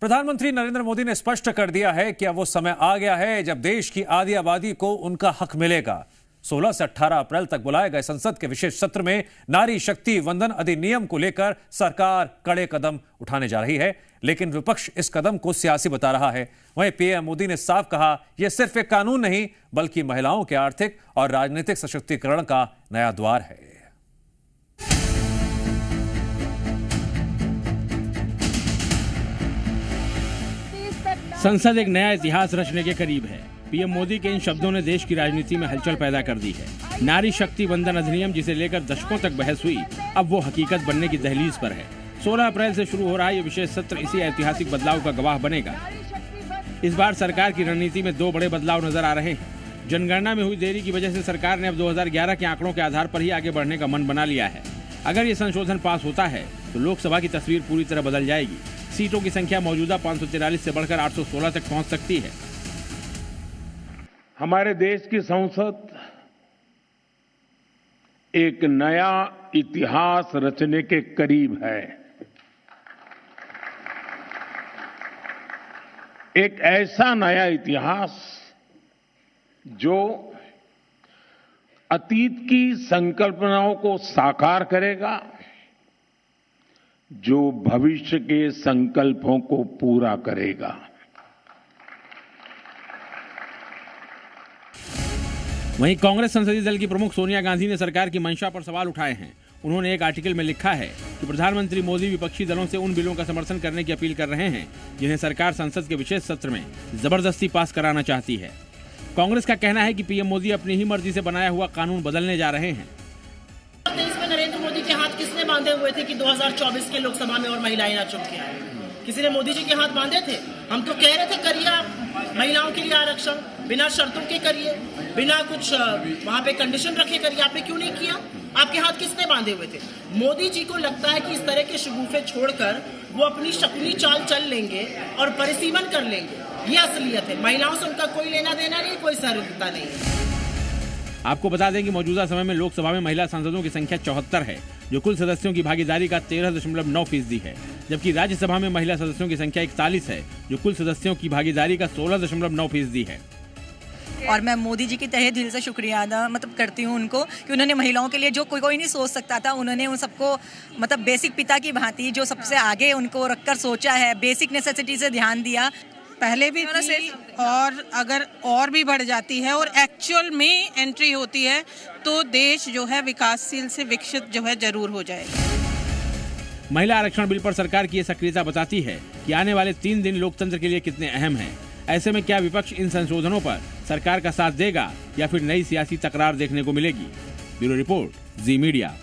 प्रधानमंत्री नरेंद्र मोदी ने स्पष्ट कर दिया है कि अब वो समय आ गया है जब देश की आधी आबादी को उनका हक मिलेगा। 16 से 18 अप्रैल तक बुलाए गए संसद के विशेष सत्र में नारी शक्ति वंदन अधिनियम को लेकर सरकार कड़े कदम उठाने जा रही है, लेकिन विपक्ष इस कदम को सियासी बता रहा है। वहीं पीएम मोदी ने साफ कहा, यह सिर्फ एक कानून नहीं बल्कि महिलाओं के आर्थिक और राजनीतिक सशक्तिकरण का नया द्वार है। संसद एक नया इतिहास रचने के करीब है। पीएम मोदी के इन शब्दों ने देश की राजनीति में हलचल पैदा कर दी है। नारी शक्ति वंदन अधिनियम, जिसे लेकर दशकों तक बहस हुई, अब वो हकीकत बनने की दहलीज पर है। 16 अप्रैल से शुरू हो रहा ये विशेष सत्र इसी ऐतिहासिक बदलाव का गवाह बनेगा। इस बार सरकार की रणनीति में दो बड़े बदलाव नजर आ रहे हैं। जनगणना में हुई देरी की वजह से सरकार ने अब 2011 के आंकड़ों के आधार पर ही आगे बढ़ने का मन बना लिया है। अगर ये संशोधन पास होता है तो लोकसभा की तस्वीर पूरी तरह बदल जाएगी। सीटों की संख्या मौजूदा 543 से बढ़कर 816 तक पहुंच सकती है। हमारे देश की संसद एक नया इतिहास रचने के करीब है। एक ऐसा नया इतिहास जो अतीत की संकल्पनाओं को साकार करेगा, जो भविष्य के संकल्पों को पूरा करेगा। वहीं कांग्रेस संसदीय दल की प्रमुख सोनिया गांधी ने सरकार की मंशा पर सवाल उठाए हैं। उन्होंने एक आर्टिकल में लिखा है कि प्रधानमंत्री मोदी विपक्षी दलों से उन बिलों का समर्थन करने की अपील कर रहे हैं जिन्हें सरकार संसद के विशेष सत्र में जबरदस्ती पास कराना चाहती है। कांग्रेस का कहना है कि पीएम मोदी अपनी ही मर्जी से बनाया हुआ कानून बदलने जा रहे हैं। नरेंद्र मोदी के हाथ किसने बांधे हुए थे कि 2024 के लोकसभा में और महिलाएं ना चुन के आए? किसी ने मोदी जी के हाथ बांधे थे? हम तो कह रहे थे करिए आप महिलाओं के लिए आरक्षण, बिना शर्तों के करिए, बिना कुछ वहां पे कंडीशन रखे करिए। आपने क्यों नहीं किया? आपके हाथ किसने बांधे हुए थे? मोदी जी को लगता है कि इस तरह के शगुफे छोड़कर वो अपनी शकुनी चाल चल लेंगे और परिसीमन कर लेंगे। ये असलियत है। महिलाओं से उनका कोई लेना देना नहीं, कोई सहृदयता नहीं है। आपको बता दें कि मौजूदा समय में लोकसभा में महिला सांसदों की संख्या 74 है, जो कुल सदस्यों की भागीदारी का 13.9% है, जबकि राज्यसभा में महिला सदस्यों की संख्या 41 है, जो कुल सदस्यों की भागीदारी का 16.9% है। और मैं मोदी जी की तहे दिल से शुक्रिया अदा करती हूँ उनको कि उन्होंने महिलाओं के लिए जो कोई नहीं सोच सकता था, उन्होंने उन सबको बेसिक पिता की भांति जो सबसे आगे उनको रखकर सोचा है, बेसिक नेसेसिटी से ध्यान दिया। पहले भी थी और अगर और भी बढ़ जाती है और एक्चुअल में एंट्री होती है तो देश जो है विकासशील से विकसित जो है जरूर हो जाएगा। महिला आरक्षण बिल पर सरकार की ये सक्रियता बताती है कि आने वाले 3 दिन लोकतंत्र के लिए कितने अहम हैं। ऐसे में क्या विपक्ष इन संशोधनों पर सरकार का साथ देगा या फिर नई सियासी तकरार देखने को मिलेगी? ब्यूरो रिपोर्ट, जी मीडिया।